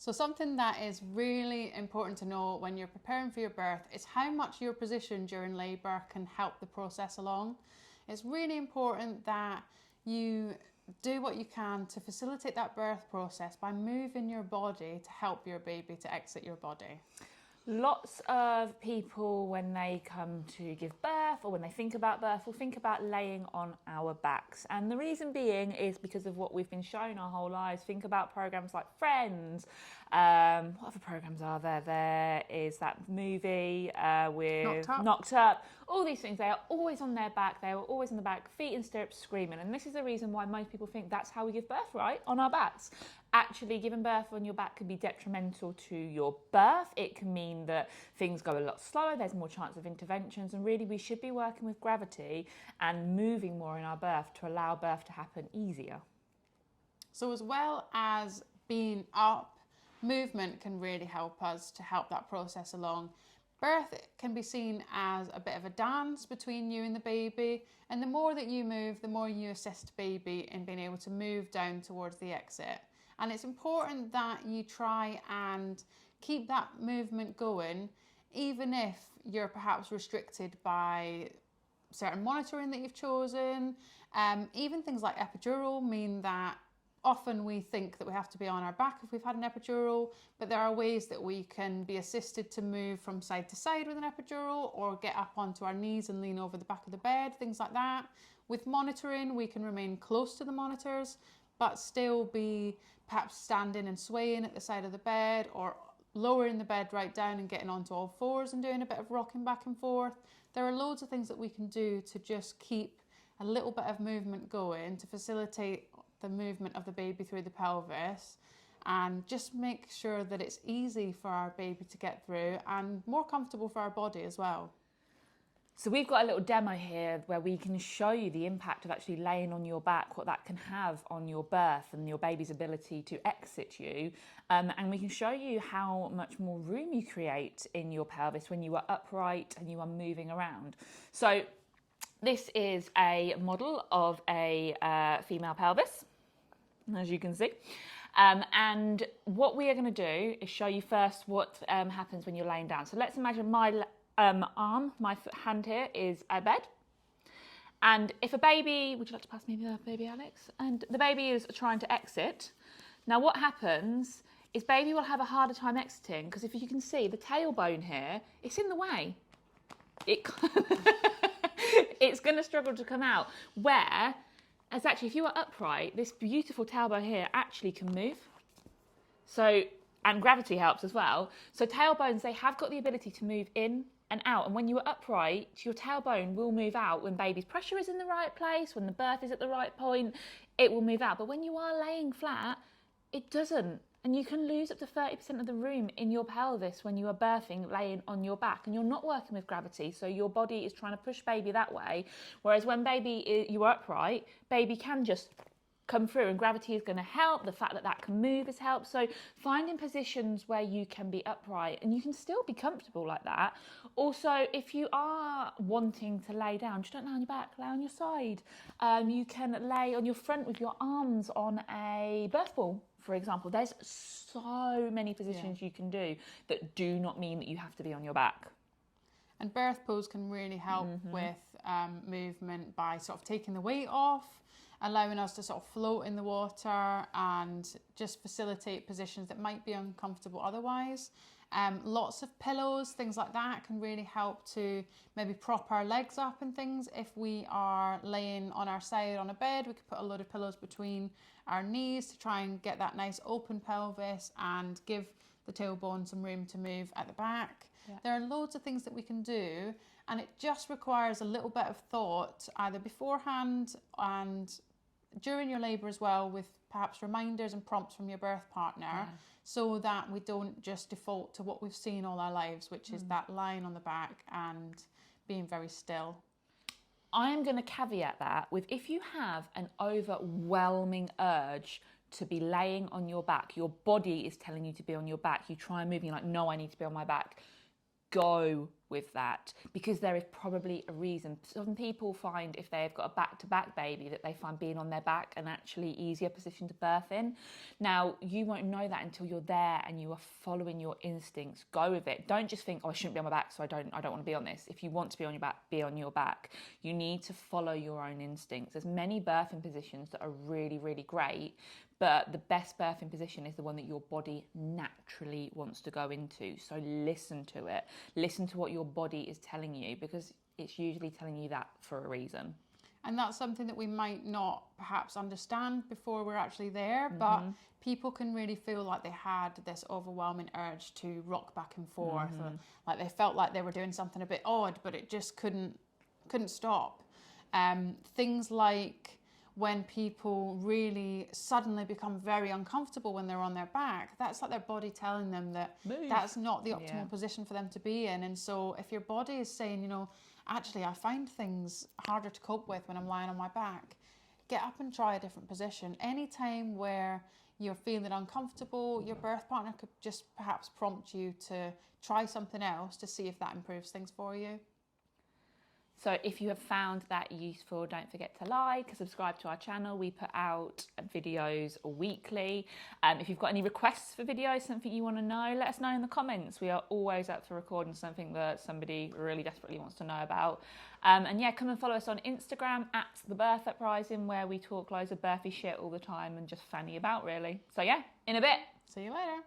So something that is really important to know when you're preparing for your birth is how much your position during labour can help the process along. It's really important that you do what you can to facilitate that birth process by moving your body to help your baby to exit your body. Lots of people, when they come to give birth or when they think about birth, will think about laying on our backs. And the reason being is because of what we've been shown our whole lives. Think about programs like Friends. What other programs are there? There is that movie with Knocked Up. All these things, they are always on their back. They are always on the back, feet in stirrups, screaming. And this is the reason why most people think that's how we give birth, right? On our backs. Actually, giving birth on your back can be detrimental to your birth. It can mean that things go a lot slower, there's more chance of interventions, and really we should be working with gravity and moving more in our birth to allow birth to happen easier. So as well as being up, movement can really help us to help that process along. Birth can be seen as a bit of a dance between you and the baby, and the more that you move, the more you assist baby in being able to move down towards the exit. And it's important that you try and keep that movement going, even if you're perhaps restricted by certain monitoring that you've chosen. Even things like epidural mean that often we think that we have to be on our back if we've had an epidural, but there are ways that we can be assisted to move from side to side with an epidural, or get up onto our knees and lean over the back of the bed, things like that. With monitoring, we can remain close to the monitors, but still be perhaps standing and swaying at the side of the bed, or lowering the bed right down and getting onto all fours and doing a bit of rocking back and forth. There are loads of things that we can do to just keep a little bit of movement going to facilitate the movement of the baby through the pelvis, and just make sure that it's easy for our baby to get through and more comfortable for our body as well. So we've got a little demo here where we can show you the impact of actually laying on your back, what that can have on your birth and your baby's ability to exit you. And we can show you how much more room you create in your pelvis when you are upright and you are moving around. So this is a model of a female pelvis, as you can see. And what we are going to do is show you first what happens when you're laying down. So let's imagine my arm, my hand here is a bed. And if a baby, would you like to pass me the baby, Alex? And the baby is trying to exit. Now what happens is baby will have a harder time exiting, because if you can see the tailbone here, it's in the way. It's going to struggle to come out. Whereas actually, if you are upright, this beautiful tailbone here actually can move. So, and gravity helps as well. So tailbones, they have got the ability to move in and out. And when you are upright, your tailbone will move out when baby's pressure is in the right place, when the birth is at the right point, it will move out. But when you are laying flat, it doesn't. And you can lose up to 30% of the room in your pelvis when you are birthing, laying on your back, and you're not working with gravity. So your body is trying to push baby that way. Whereas when you are upright, baby can just come through, and gravity is going to help. The fact that that can move has helped. So finding positions where you can be upright and you can still be comfortable like that. Also, if you are wanting to lay down, just don't lay on your back, lay on your side. You can lay on your front with your arms on a birth ball, for example. There's so many positions you can do that do not mean that you have to be on your back. And birth pose can really help with movement by sort of taking the weight off, allowing us to sort of float in the water and just facilitate positions that might be uncomfortable otherwise. Lots of pillows, things like that, can really help to maybe prop our legs up and things. If we are laying on our side on a bed, we could put a load of pillows between our knees to try and get that nice open pelvis and give the tailbone some room to move at the back. Yeah. There are loads of things that we can do, and it just requires a little bit of thought, either beforehand and during your labour as well, with perhaps reminders and prompts from your birth partner, so that we don't just default to what we've seen all our lives, which is that lying on the back and being very still. I am going to caveat that with, if you have an overwhelming urge to be laying on your back, your body is telling you to be on your back, you try and move and you're like, no, I need to be on my back. go with that, because there is probably a reason. Some people find if they've got a back-to-back baby that they find being on their back an actually easier position to birth in. Now, you won't know that until you're there and you are following your instincts. Go with it. Don't just think, oh, I shouldn't be on my back, so I don't want to be on this. If you want to be on your back, be on your back. You need to follow your own instincts. There's many birthing positions that are really, really great, but the best birthing position is the one that your body naturally wants to go into. So listen to it. Listen to what your body is telling you, because it's usually telling you that for a reason. And that's something that we might not perhaps understand before we're actually there, but people can really feel like they had this overwhelming urge to rock back and forth, or like they felt like they were doing something a bit odd, but it just couldn't stop. Things like when people really suddenly become very uncomfortable when they're on their back, that's like their body telling them that that's not the optimal position for them to be in. And so if your body is saying, you know, actually I find things harder to cope with when I'm lying on my back, get up and try a different position. Anytime where you're feeling uncomfortable, your birth partner could just perhaps prompt you to try something else to see if that improves things for you. So if you have found that useful, don't forget to like, subscribe to our channel. We put out videos weekly. If you've got any requests for videos, something you want to know, let us know in the comments. We are always up for recording something that somebody really desperately wants to know about. And yeah, come and follow us on Instagram @TheBirthUprising, where we talk loads of birthy shit all the time and just fanny about, really. So yeah, in a bit. See you later.